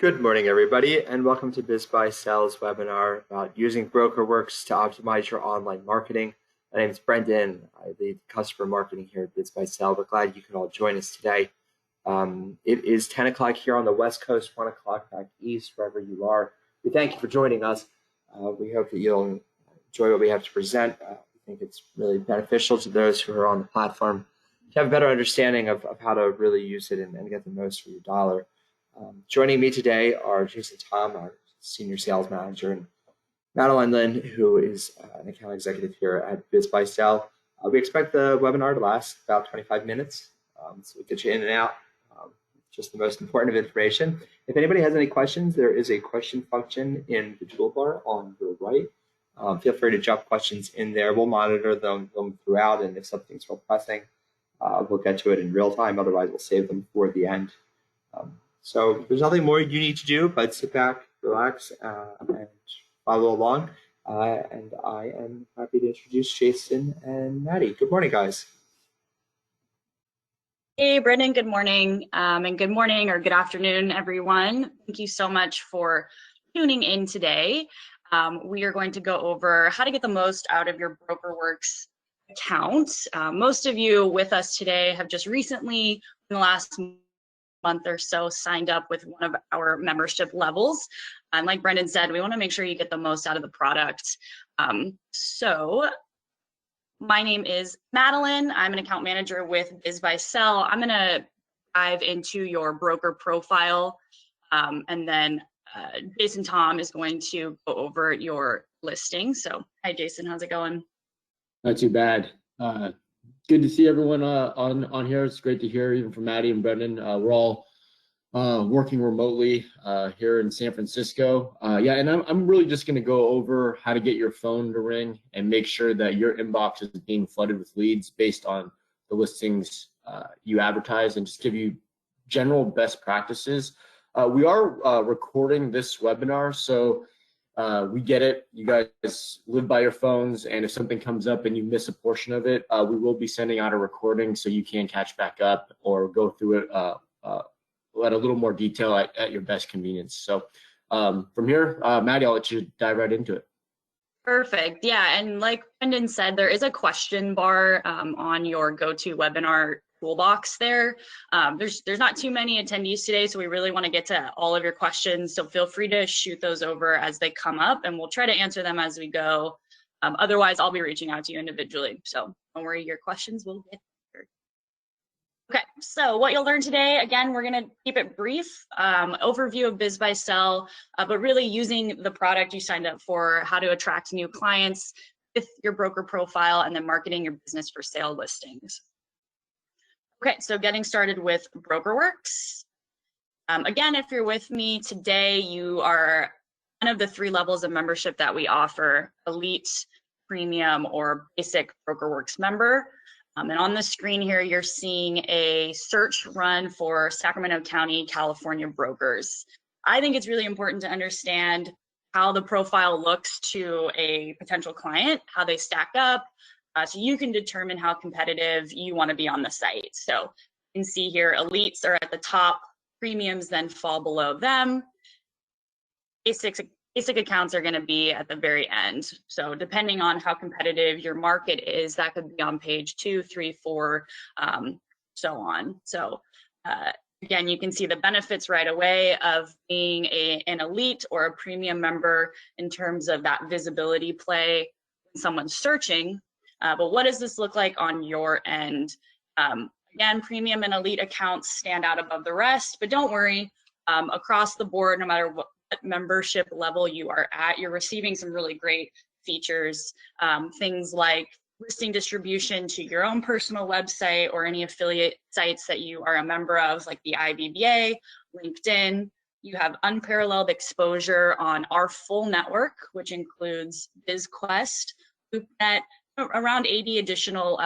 Good morning, everybody, and welcome to BizBuySell's webinar about using BrokerWorks to optimize your online marketing. My name is Brendan. I lead customer marketing here at BizBuySell. We're glad you can all join us today. It is 10 o'clock here on the West Coast, 1 o'clock back east, wherever you are. We thank you for joining us. We hope that you'll enjoy what we have to present. We think it's really beneficial to those who are on the platform to have a better understanding of how to really use it and get the most for your dollar. Joining me today are Jason Tom, our Senior Sales Manager, and Madeline Lynn, who is an account executive here at BizBuySell. We expect the webinar to last about 25 minutes, so we'll get you in and out. Just the most important of information. If anybody has any questions, there is a question function in the toolbar on your right. Feel free to jump questions in there. We'll monitor them throughout, and if something's real pressing, we'll get to it in real time. Otherwise, we'll save them for the end. So there's nothing more you need to do but sit back, relax, and follow along. And I am happy to introduce Jason and Maddie. Good morning, guys. Hey, Brendan, good morning. And good morning or good afternoon, everyone. Thank you so much for tuning in today. We are going to go over how to get the most out of your BrokerWorks account. Most of you with us today have just recently, in the last month or so, signed up with one of our membership levels. And like Brendan said, we want to make sure you get the most out of the product. So my name is Madeline. I'm an account manager with BizBuySell. I'm going to dive into your broker profile, and then Jason Tom is going to go over your listing. So hi, Jason, how's it going? Not too bad. Good to see everyone on here. It's great to hear even from Maddie and Brendan. We're all working remotely here in San Francisco. Yeah, and I'm really just going to go over how to get your phone to ring and make sure that your inbox is being flooded with leads based on the listings you advertise, and just give you general best practices. We are recording this webinar, so we get it. You guys live by your phones, and if something comes up and you miss a portion of it, we will be sending out a recording so you can catch back up or go through it at a little more detail at your best convenience. So from here, Maddie, I'll let you dive right into it. Perfect. Yeah, and like Brendan said, there is a question bar on your GoToWebinar toolbox there. There's not too many attendees today, so we really want to get to all of your questions. So feel free to shoot those over as they come up, and we'll try to answer them as we go. Otherwise, I'll be reaching out to you individually. So don't worry, your questions will get answered. Okay, so what you'll learn today, again, we're going to keep it brief, overview of BizBuySell, but really using the product you signed up for, how to attract new clients with your broker profile, and then marketing your business for sale listings. Okay, so getting started with BrokerWorks. Again, if you're with me today, you are one of the 3 levels of membership that we offer: Elite, Premium, or Basic BrokerWorks member. And on the screen here, you're seeing a search run for Sacramento County, California brokers. I think it's really important to understand how the profile looks to a potential client, how they stack up, so you can determine how competitive you want to be on the site. So you can see here, elites are at the top, premiums then fall below them. Basic accounts are going to be at the very end. So depending on how competitive your market is, that could be on page 2, 3, 4, so on. So again, you can see the benefits right away of being an elite or a premium member in terms of that visibility play when someone's searching. But what does this look like on your end? Again, premium and elite accounts stand out above the rest, but don't worry, across the board, no matter what membership level you are at, you're receiving some really great features, things like listing distribution to your own personal website or any affiliate sites that you are a member of, like the IBBA, LinkedIn. You have unparalleled exposure on our full network, which includes BizQuest, LoopNet, around 80 additional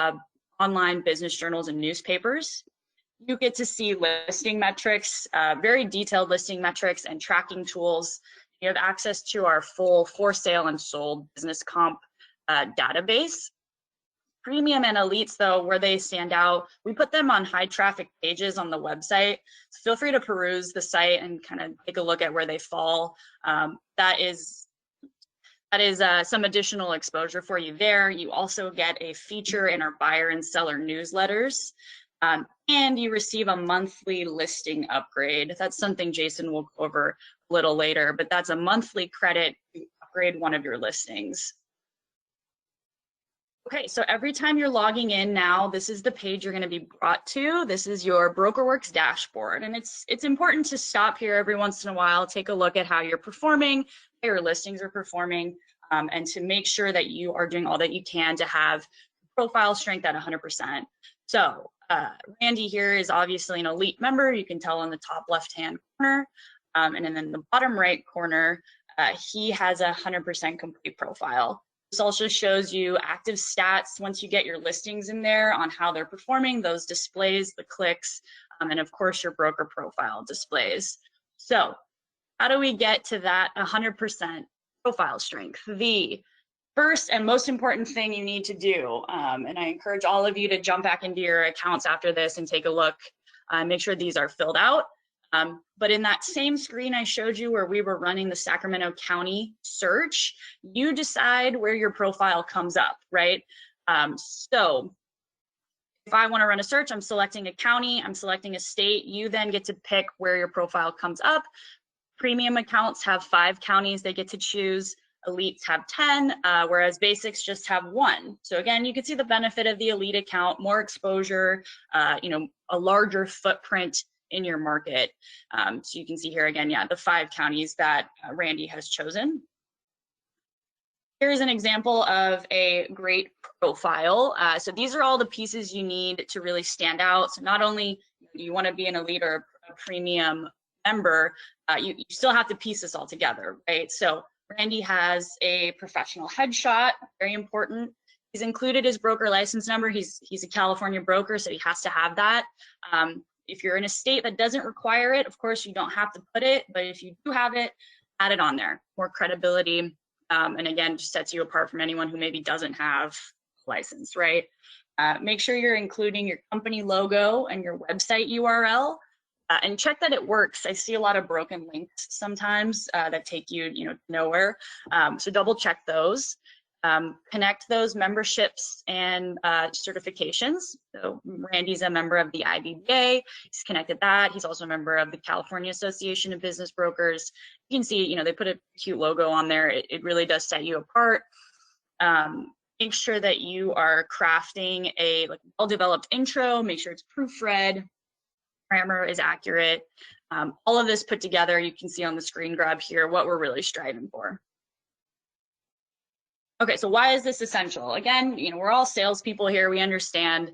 online business journals and newspapers. You get to see listing metrics, very detailed listing metrics and tracking tools. You have access to our full for sale and sold business comp database. Premium and elites, though, where they stand out, we put them on high traffic pages on the website. So feel free to peruse the site and kind of take a look at where they fall. That is some additional exposure for you there. You also get a feature in our buyer and seller newsletters, and you receive a monthly listing upgrade. That's something Jason will go over a little later, but that's a monthly credit to upgrade one of your listings. Okay, so every time you're logging in now, this is the page you're going to be brought to. This is your BrokerWorks dashboard, and it's important to stop here every once in a while, take a look at how you're performing, how your listings are performing, and to make sure that you are doing all that you can to have profile strength at 100%. So Randy here is obviously an elite member. You can tell on the top left-hand corner, and then in the bottom right corner, he has a 100% complete profile. This also shows you active stats once you get your listings in there on how they're performing, those displays, the clicks, and of course your broker profile displays. So how do we get to that 100% profile strength? The first and most important thing you need to do, and I encourage all of you to jump back into your accounts after this and take a look, make sure these are filled out. But in that same screen I showed you where we were running the Sacramento County search, you decide where your profile comes up, right? So if I want to run a search, I'm selecting a county, I'm selecting a state, you then get to pick where your profile comes up. Premium accounts have 5 counties they get to choose. Elites have 10, whereas basics just have 1. So again, you can see the benefit of the elite account, more exposure, a larger footprint in your market. So you can see here again, yeah, the 5 counties that Randy has chosen. Here's an example of a great profile. So these are all the pieces you need to really stand out. So not only do you want to be an elite or a premium member, you still have to piece this all together, right? So Randy has a professional headshot, very important. He's included his broker license number. He's a California broker, so he has to have that. If you're in a state that doesn't require it, of course, you don't have to put it, but if you do have it, add it on there. More credibility, and again, just sets you apart from anyone who maybe doesn't have a license, right? Make sure you're including your company logo and your website URL, and check that it works. I see a lot of broken links sometimes that take you, nowhere. So double check those. Connect those memberships and certifications. So Randy's a member of the IBBA. He's connected that. He's also a member of the California Association of Business Brokers. You can see, they put a cute logo on there. It really does set you apart. Make sure that you are crafting a well-developed intro. Make sure it's proofread. Grammar is accurate. All of this put together, you can see on the screen grab here what we're really striving for. Okay, so why is this essential? Again, we're all salespeople here. We understand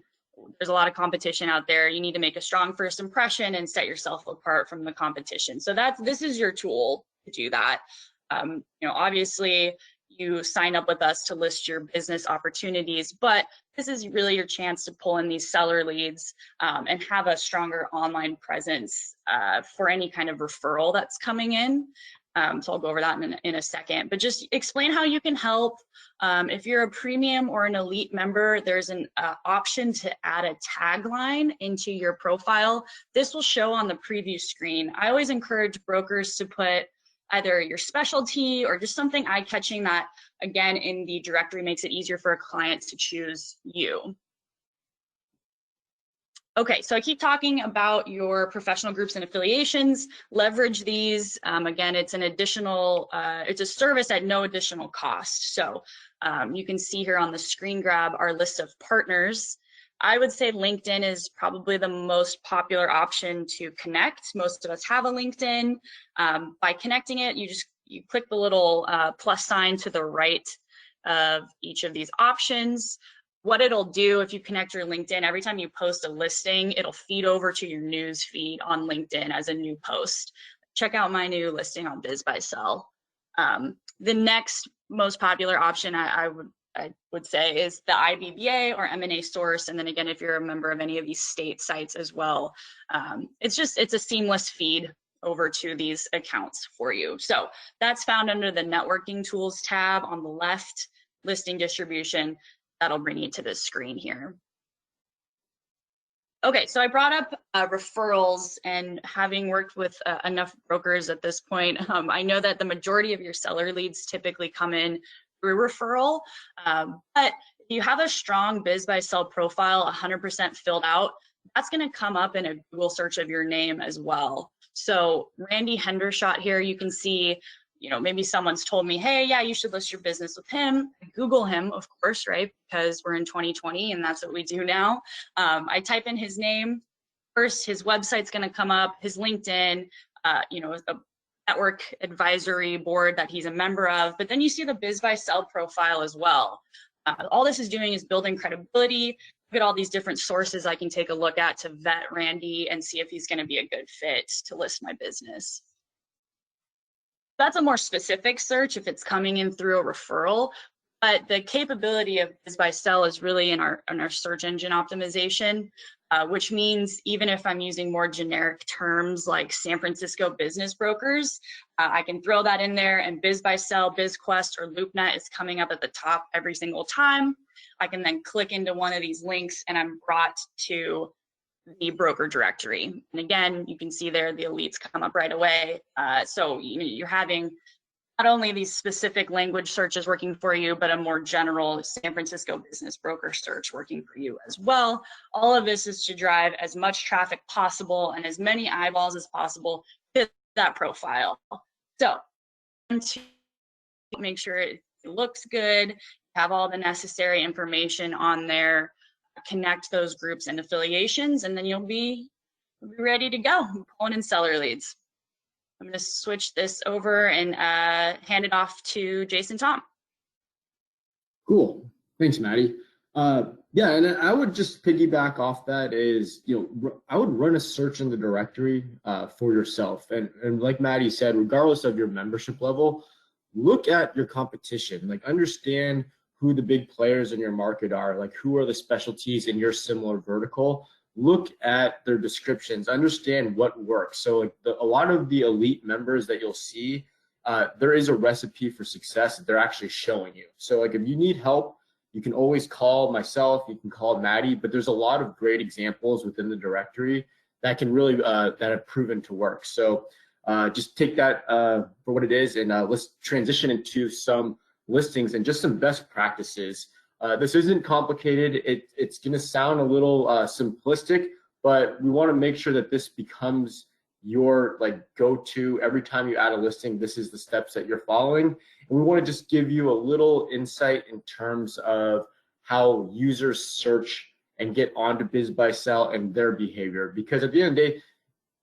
there's a lot of competition out there. You need to make a strong first impression and set yourself apart from the competition. So this is your tool to do that. Obviously, you sign up with us to list your business opportunities, but this is really your chance to pull in these seller leads and have a stronger online presence for any kind of referral that's coming in. So I'll go over that in a second, but just explain how you can help. If you're a premium or an elite member, there's an option to add a tagline into your profile. This will show on the preview screen. I always encourage brokers to put either your specialty or just something eye-catching that, again, in the directory makes it easier for a client to choose you. Okay, so I keep talking about your professional groups and affiliations. Leverage these. Again, it's an additional, it's a service at no additional cost. So you can see here on the screen grab our list of partners. I would say LinkedIn is probably the most popular option to connect. Most of us have a LinkedIn. By connecting it, you click the little plus sign to the right of each of these options. What it'll do if you connect your LinkedIn, every time you post a listing, it'll feed over to your news feed on LinkedIn as a new post. Check out my new listing on BizBuySell. The next most popular option I would say is the IBBA or M&A Source. And then again, if you're a member of any of these state sites as well, it's a seamless feed over to these accounts for you. So that's found under the networking tools tab on the left, listing distribution. that'll bring you to this screen here. Okay, so I brought up referrals, and having worked with enough brokers at this point, I know that the majority of your seller leads typically come in through referral, but if you have a strong BizBuySell profile 100% filled out, that's going to come up in a Google search of your name as well. So Randy Hendershot here, you can see, maybe someone's told me, hey, yeah, you should list your business with him. I Google him, of course, right? Because we're in 2020 and that's what we do now. I type in his name. First, his website's going to come up, his LinkedIn, a network advisory board that he's a member of. But then you see the BizBuySell profile as well. All this is doing is building credibility. Look at all these different sources I can take a look at to vet Randy and see if he's going to be a good fit to list my business. That's a more specific search if it's coming in through a referral, but the capability of BizBuySell is really in our search engine optimization, which means even if I'm using more generic terms like San Francisco business brokers, I can throw that in there, and BizBuySell, BizQuest, or LoopNet is coming up at the top every single time. I can then click into one of these links and I'm brought to the broker directory. And again, you can see there the elites come up right away. So you're having not only these specific language searches working for you, but a more general San Francisco business broker search working for you as well. All of this is to drive as much traffic possible and as many eyeballs as possible to that profile. So to make sure it looks good, have all the necessary information on there, connect those groups and affiliations, and then you'll be ready to go, pulling in seller leads. I'm going to switch this over and hand it off to Jason Tom. Cool. Thanks, Maddie. Yeah, and I would just piggyback off that is, I would run a search in the directory for yourself. And like Maddie said, regardless of your membership level, look at your competition, like understand who the big players in your market are, like who are the specialties in your similar vertical. Look at their descriptions, understand what works. So like a lot of the elite members that you'll see, there is a recipe for success that they're actually showing you. So like if you need help, you can always call myself, you can call Maddie, but there's a lot of great examples within the directory that can really, that have proven to work. So just take that for what it is, and let's transition into some listings and just some best practices. This isn't complicated. It's going to sound a little simplistic, but we want to make sure that this becomes your go-to every time you add a listing. This is the steps that you're following, and we want to just give you a little insight in terms of how users search and get onto BizBuySell and their behavior. Because at the end of the day,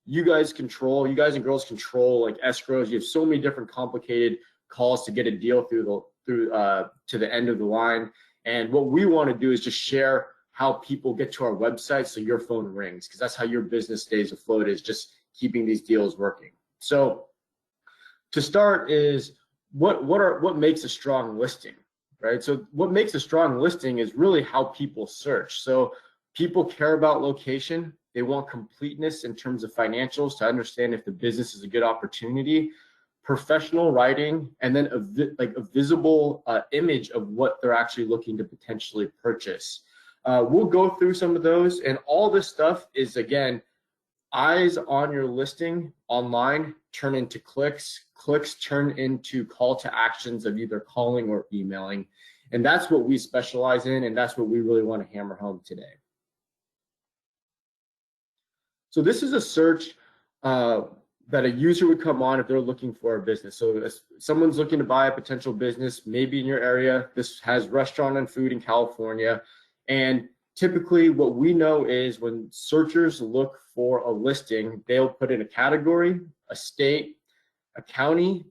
you guys and girls control like escrows. You have so many different complicated calls to get a deal through to the end of the line. And what we want to do is just share how people get to our website so your phone rings, because that's how your business stays afloat, is just keeping these deals working. So to start is what makes a strong listing, right? So what makes a strong listing is really how people search. So people care about location. They want completeness in terms of financials to understand if the business is a good opportunity, professional writing, and then a visible image of what they're actually looking to potentially purchase. We'll go through some of those, and all this stuff is, again, eyes on your listing online turn into clicks, clicks turn into call to actions of either calling or emailing, and that's what we specialize in, and that's what we really want to hammer home today. So this is a search that a user would come on if they're looking for a business. So if someone's looking to buy a potential business, maybe in your area. This has restaurant and food in California. And typically what we know is when searchers look for a listing, they'll put in a category, a state, a county,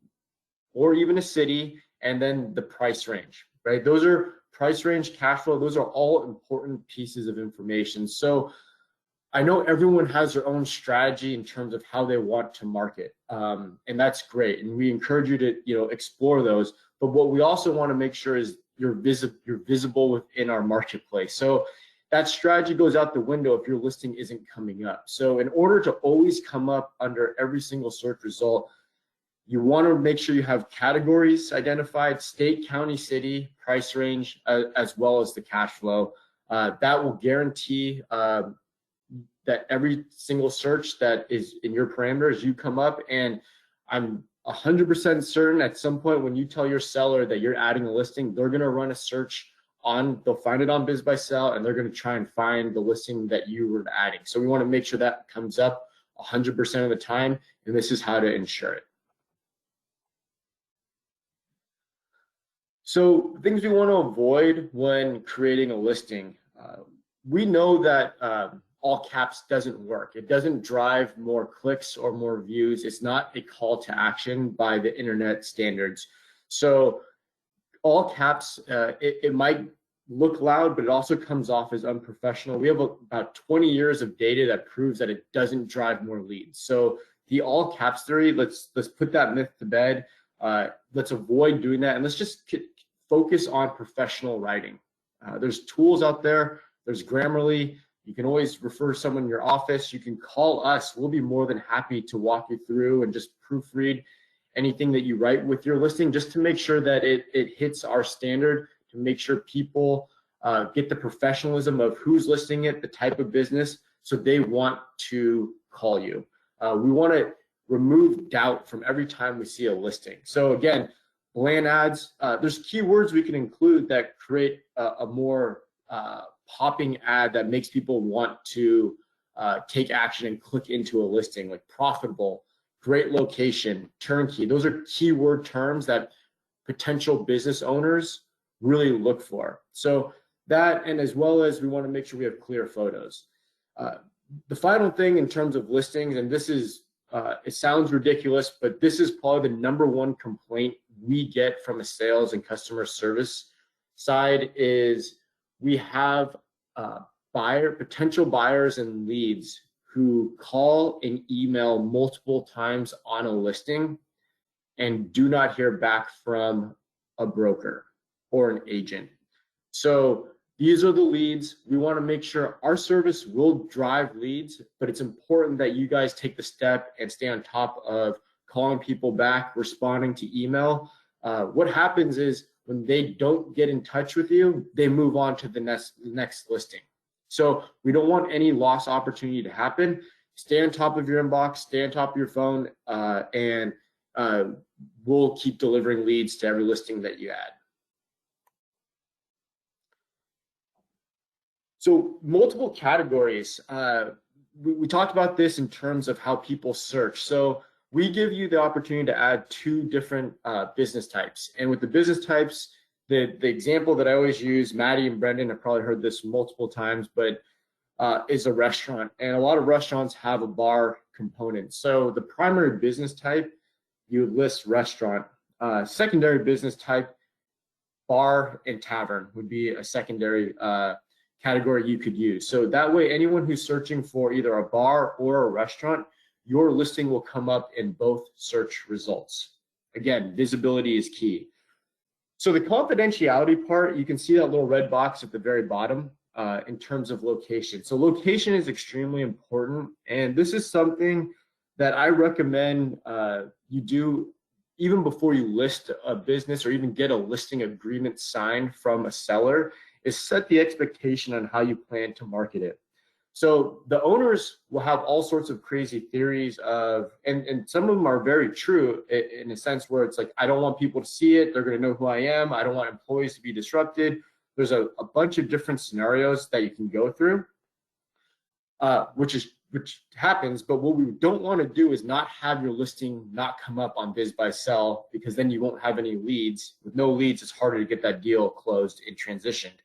or even a city, and then the price range, right? Those are price range, cash flow. Those are all important pieces of information. So I know everyone has their own strategy in terms of how they want to market, and that's great. And we encourage you to explore those. But what we also want to make sure is you're visible within our marketplace. So that strategy goes out the window if your listing isn't coming up. So in order to always come up under every single search result, You want to make sure you have categories identified, state, county, city, price range, as well as the cash flow. That will guarantee that every single search that is in your parameters, you come up. And I'm 100% certain at some point when you tell your seller that you're adding a listing, they're going to run a search they'll find it on BizBuySell, and they're going to try and find the listing that you were adding. So we want to make sure that comes up 100% of the time, and this is how to ensure it. So things we want to avoid when creating a listing. We know that all caps doesn't work. It doesn't drive more clicks or more views. It's not a call to action by the internet standards. So all caps, it might look loud, but it also comes off as unprofessional. We have about 20 years of data that proves that it doesn't drive more leads. So the all caps theory, let's put that myth to bed. Let's avoid doing that, and let's just focus on professional writing. There's tools out there. There's Grammarly. You can always refer someone in your office. You can call us. We'll be more than happy to walk you through and just proofread anything that you write with your listing, just to make sure that it hits our standard, to make sure people get the professionalism of who's listing it, the type of business, so they want to call you. We want to remove doubt from every time we see a listing. So again, bland ads, there's keywords we can include that create a more popping ad that makes people want to take action and click into a listing, like profitable, great location, turnkey. Those are keyword terms that potential business owners really look for. So that, and as well as we want to make sure we have clear photos. The final thing in terms of listings, and this is, it sounds ridiculous, but this is probably the #1 complaint we get from a sales and customer service side, is we have potential buyers and leads who call and email multiple times on a listing and do not hear back from a broker or an agent. So these are the leads. We want to make sure our service will drive leads, but it's important that you guys take the step and stay on top of calling people back, responding to email. What happens is when they don't get in touch with you, they move on to the next listing. So we don't want any lost opportunity to happen. Stay on top of your inbox, stay on top of your phone, and we'll keep delivering leads to every listing that you add. So multiple categories. We talked about this in terms of how people search. So we give you the opportunity to add 2 different business types. And with the business types, the example that I always use, Maddie and Brendan have probably heard this multiple times, but is a restaurant. And a lot of restaurants have a bar component. So the primary business type, you would list restaurant. Secondary business type, bar and tavern would be a secondary category you could use. So that way, anyone who's searching for either a bar or a restaurant, your listing will come up in both search results. Again, visibility is key. So the confidentiality part, you can see that little red box at the very bottom in terms of location. So location is extremely important, and this is something that I recommend you do even before you list a business or even get a listing agreement signed from a seller, is set the expectation on how you plan to market it. So the owners will have all sorts of crazy theories of, and some of them are very true in a sense where it's like, I don't want people to see it. They're going to know who I am. I don't want employees to be disrupted. There's a bunch of different scenarios that you can go through, which happens. But what we don't want to do is not have your listing not come up on BizBuySell, because then you won't have any leads. With no leads, it's harder to get that deal closed and transitioned.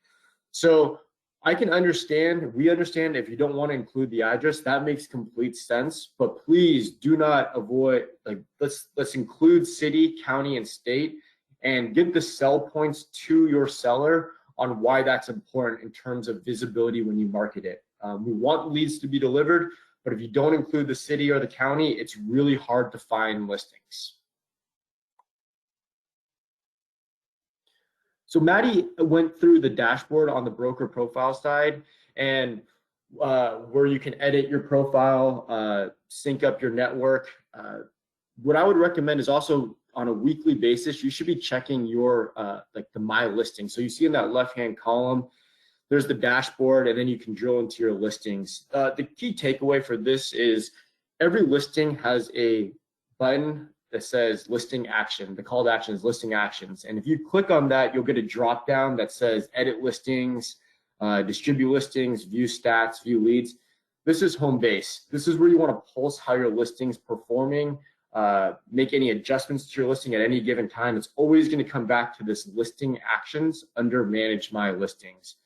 So I can understand, we understand if you don't want to include the address, that makes complete sense, but please do not avoid, like, let's include city, county, and state, and give the sell points to your seller on why that's important in terms of visibility when you market it. We want leads to be delivered, but if you don't include the city or the county, it's really hard to find listings. So Maddie went through the dashboard on the broker profile side, and where you can edit your profile, sync up your network. What I would recommend is also on a weekly basis, you should be checking your like the My Listing. So you see in that left-hand column, there's the dashboard, and then you can drill into your listings. The key takeaway for this is every listing has a button that says listing action. The call to action is listing actions. And if you click on that, you'll get a drop down that says edit listings, distribute listings, view stats, view leads. This is home base. This is where you want to pulse how your listing's performing, make any adjustments to your listing at any given time. It's always going to come back to this listing actions under manage my listings.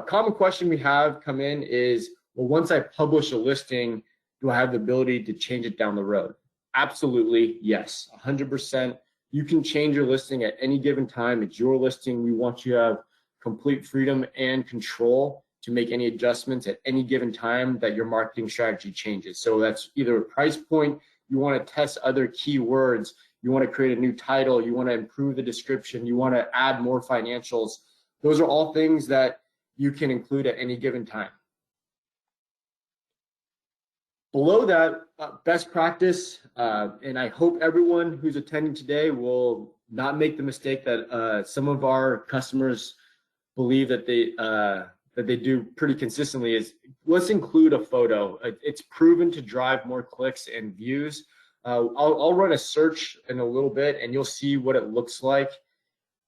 Common question we have come in is, well, once I publish a listing, do I have the ability to change it down the road? Absolutely, yes, 100%. You can change your listing at any given time. It's your listing. We want you to have complete freedom and control to make any adjustments at any given time that your marketing strategy changes. So that's either a price point, you want to test other keywords, you want to create a new title, you want to improve the description, you want to add more financials. Those are all things that you can include at any given time. Below that, best practice, and I hope everyone who's attending today will not make the mistake that some of our customers believe that they do pretty consistently, is let's include a photo. It's proven to drive more clicks and views. I'll run a search in a little bit, and you'll see what it looks like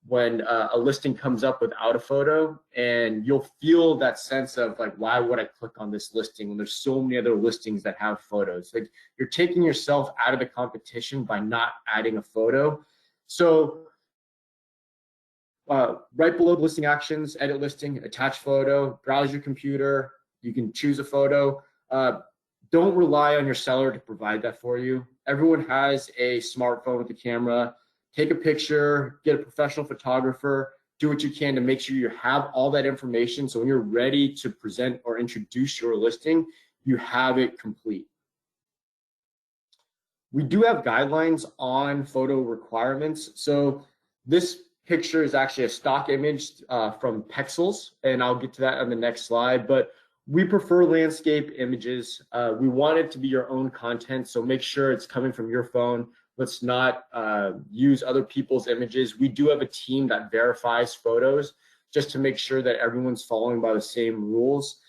when a listing comes up without a photo, and you'll feel that sense of like, why would I click on this listing when there's so many other listings that have photos? Like, you're taking yourself out of the competition by not adding a photo. So right below the listing actions, edit listing, attach photo, browse your computer, you can choose a photo. Don't rely on your seller to provide that for you. Everyone has a smartphone with a camera. Take a picture, get a professional photographer, do what you can to make sure you have all that information, so when you're ready to present or introduce your listing, you have it complete. We do have guidelines on photo requirements. So this picture is actually a stock image from Pexels, and I'll get to that on the next slide, but we prefer landscape images. We want it to be your own content, so make sure it's coming from your phone. Let's not use other people's images. We do have a team that verifies photos just to make sure that everyone's following by the same rules.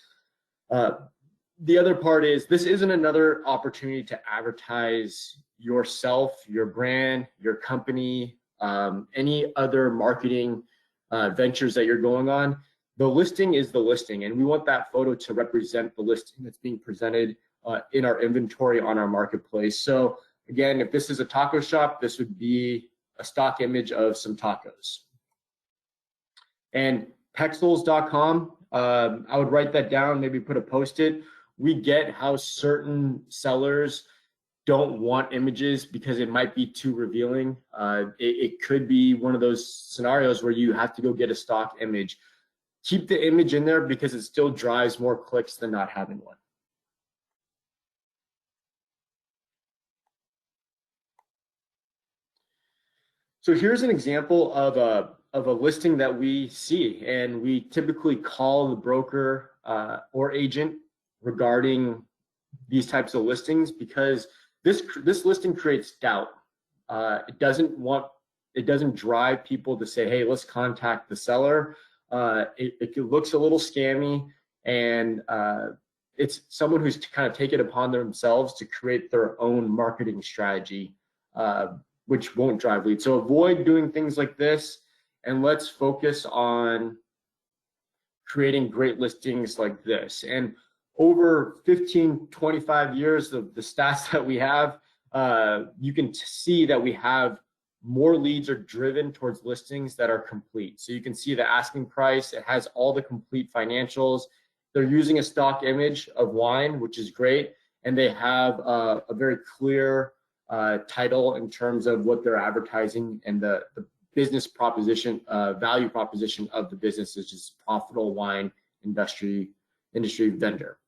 The other part is, this isn't another opportunity to advertise yourself, your brand, your company, any other marketing ventures that you're going on. The listing is the listing, and we want that photo to represent the listing that's being presented in our inventory on our marketplace. So again, if this is a taco shop, this would be a stock image of some tacos. And Pexels.com, I would write that down, maybe put a post-it. We get how certain sellers don't want images because it might be too revealing. It could be one of those scenarios where you have to go get a stock image. Keep the image in there because it still drives more clicks than not having one. So here's an example of a listing that we see, and we typically call the broker or agent regarding these types of listings because this listing creates doubt. It doesn't drive people to say, hey, let's contact the seller. It looks a little scammy, and it's someone who's kind of taken it upon themselves to create their own marketing strategy, which won't drive leads. So avoid doing things like this, and let's focus on creating great listings like this. And over 15, 25 years of the stats that we have, you can see that we have more leads are driven towards listings that are complete. So you can see the asking price, it has all the complete financials. They're using a stock image of wine, which is great, and they have a very clear title in terms of what they're advertising and the business proposition, value proposition of the business, which is profitable wine industry vendor.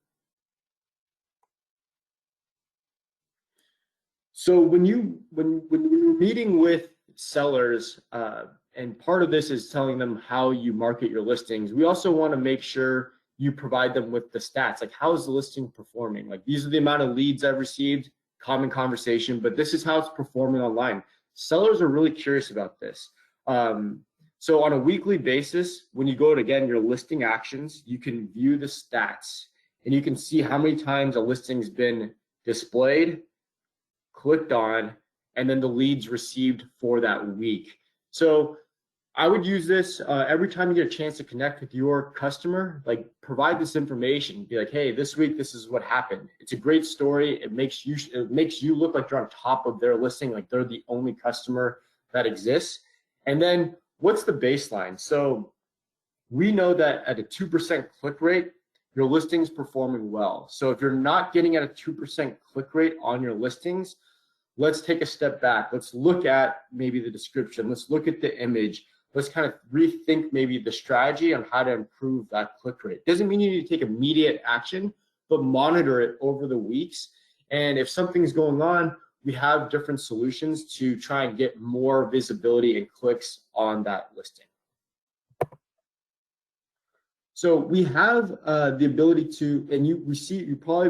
So when you're meeting with sellers, and part of this is telling them how you market your listings, we also want to make sure you provide them with the stats, like how is the listing performing? Like, these are the amount of leads I've received. common conversation, but this is how it's performing online. Sellers are really curious about this. So on a weekly basis, when you go to, again, your listing actions, you can view the stats and you can see how many times a listing's been displayed, clicked on, and then the leads received for that week. So I would use this every time you get a chance to connect with your customer, like provide this information, be like, hey, this week, this is what happened. It's a great story. It makes you look like you're on top of their listing, like they're the only customer that exists. And then what's the baseline? So we know that at a 2% click rate, your listing's performing well. So if you're not getting at a 2% click rate on your listings, let's take a step back. Let's look at maybe the description. Let's look at the image. Let's kind of rethink maybe the strategy on how to improve that click rate. Doesn't mean you need to take immediate action, but monitor it over the weeks. And if something's going on, we have different solutions to try and get more visibility and clicks on that listing. So we have the ability to, and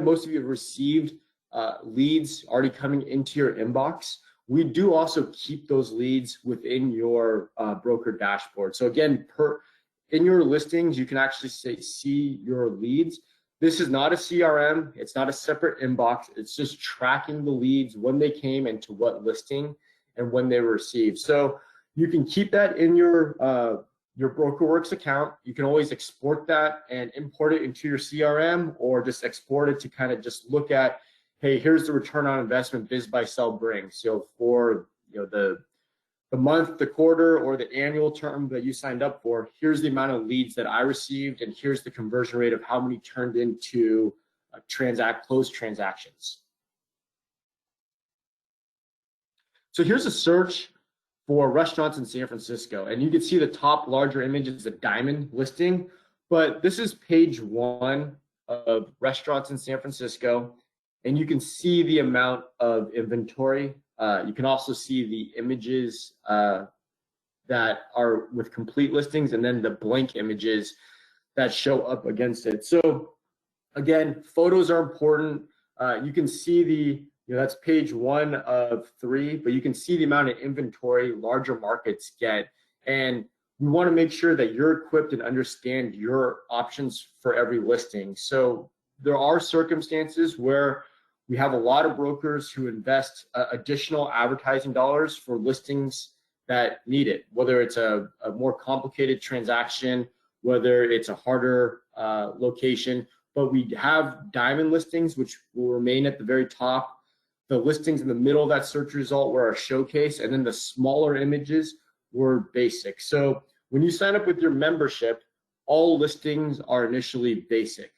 most of you have received leads already coming into your inbox. We do also keep those leads within your broker dashboard. So again, in your listings, you can actually see your leads. This is not a CRM. It's not a separate inbox. It's just tracking the leads, when they came and to what listing and when they were received. So you can keep that in your BrokerWorks account. You can always export that and import it into your CRM, or just export it to kind of just look at, hey, here's the return on investment BizBuySell brings. So for the month, the quarter, or the annual term that you signed up for, here's the amount of leads that I received, and here's the conversion rate of how many turned into closed transactions. So here's a search for restaurants in San Francisco, and you can see the top larger image is a diamond listing, but this is page 1 of restaurants in San Francisco, and you can see the amount of inventory. You can also see the images that are with complete listings, and then the blank images that show up against it. So again, photos are important. You can see that's page 1 of 3, but you can see the amount of inventory larger markets get. And we want to make sure that you're equipped and understand your options for every listing. So there are circumstances where we have a lot of brokers who invest additional advertising dollars for listings that need it, whether it's a more complicated transaction, whether it's a harder location. But we have diamond listings, which will remain at the very top. The listings in the middle of that search result were our showcase, and then the smaller images were basic. So when you sign up with your membership, all listings are initially basic.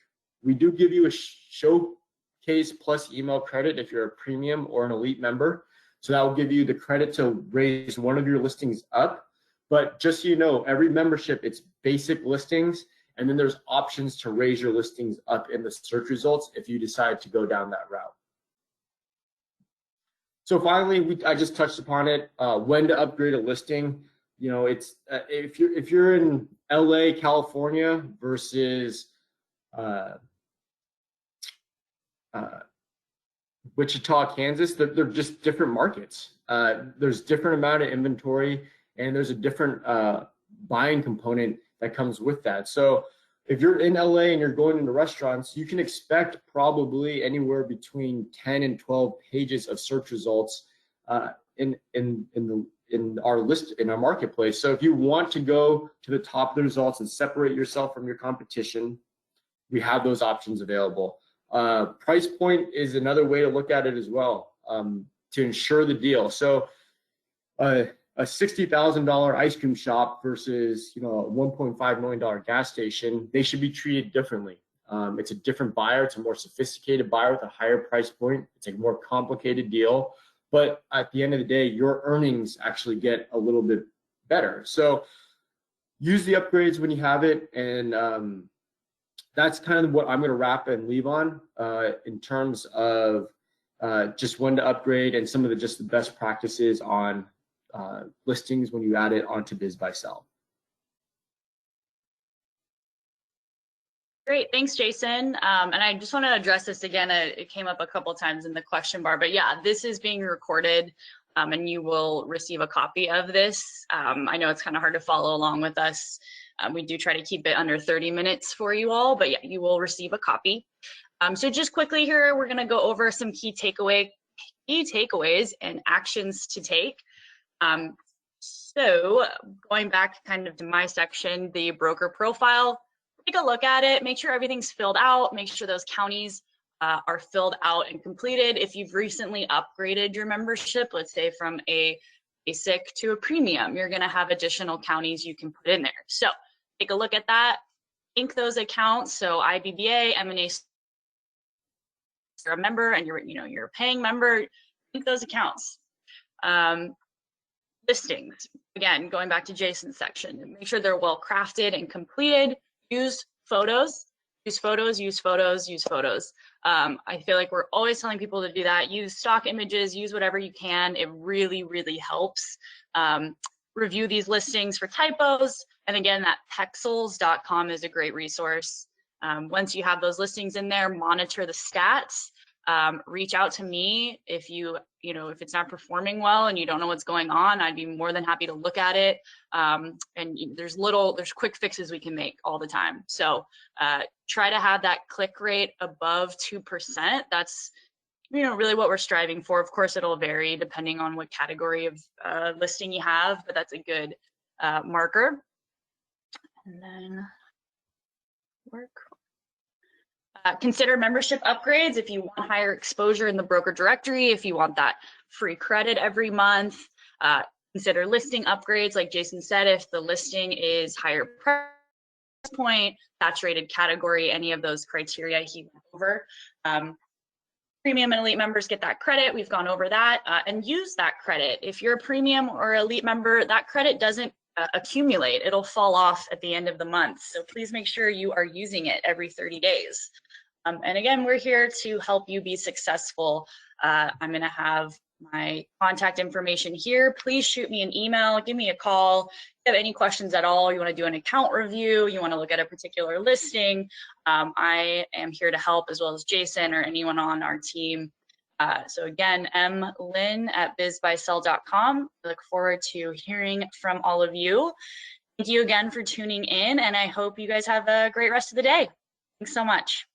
We do give you a showcase plus email credit if you're a premium or an elite member. So that will give you the credit to raise one of your listings up. But just so you know, every membership, it's basic listings, and then there's options to raise your listings up in the search results if you decide to go down that route. So finally, I just touched upon it, when to upgrade a listing. It's if you're in LA, California versus Wichita, Kansas, they're just different markets. There's different amount of inventory, and there's a different buying component that comes with that. So if you're in LA and you're going into restaurants, you can expect probably anywhere between 10 and 12 pages of search results in our marketplace. So if you want to go to the top of the results and separate yourself from your competition, we have those options available. Price point is another way to look at it as well, to ensure the deal. So a $60,000 ice cream shop versus a $1.5 million gas station, they should be treated differently. It's a different buyer. It's a more sophisticated buyer with a higher price point. It's a more complicated deal. But at the end of the day, your earnings actually get a little bit better. So use the upgrades when you have it. And that's kind of what I'm going to wrap and leave on in terms of just when to upgrade and some of the best practices on listings when you add it onto BizBuySell. Great, thanks, Jason. And I just want to address this again. It came up a couple times in the question bar, but yeah, this is being recorded, and you will receive a copy of this. I know it's kind of hard to follow along with us. We do try to keep it under 30 minutes for you all, but yeah, you will receive a copy. So just quickly here, we're going to go over some key takeaways and actions to take. So going back kind of to my section, the broker profile. Take a look at it, make sure everything's filled out, make sure those counties are filled out and completed. If you've recently upgraded your membership, let's say from a basic to a premium, you're gonna have additional counties you can put in there. So take a look at that, link those accounts. So IBBA, M&A, you're a member and you're a paying member, link those accounts. Listings, again, going back to Jason's section, make sure they're well crafted and completed. Use photos, use photos, use photos, use photos. I feel like we're always telling people to do that. Use stock images, use whatever you can. It really, really helps. Review these listings for typos. And again, that pexels.com is a great resource. Once you have those listings in there, monitor the stats. Reach out to me if if it's not performing well and you don't know what's going on. I'd be more than happy to look at it. And there's quick fixes we can make all the time. So try to have that click rate above 2%. That's really what we're striving for. Of course, it'll vary depending on what category of listing you have, but that's a good marker. And then consider membership upgrades if you want higher exposure in the broker directory, if you want that free credit every month. Consider listing upgrades, like Jason said, if the listing is higher price point, saturated category, any of those criteria he went over. Premium and elite members get that credit. We've gone over that, and use that credit. If you're a premium or elite member, that credit doesn't accumulate. It'll fall off at the end of the month. So please make sure you are using it every 30 days. And again, we're here to help you be successful. I'm going to have my contact information here. Please shoot me an email, give me a call. If you have any questions at all, you want to do an account review, you want to look at a particular listing, I am here to help, as well as Jason or anyone on our team. So again, mlynn@bizbuysell.com. I look forward to hearing from all of you. Thank you again for tuning in, and I hope you guys have a great rest of the day. Thanks so much.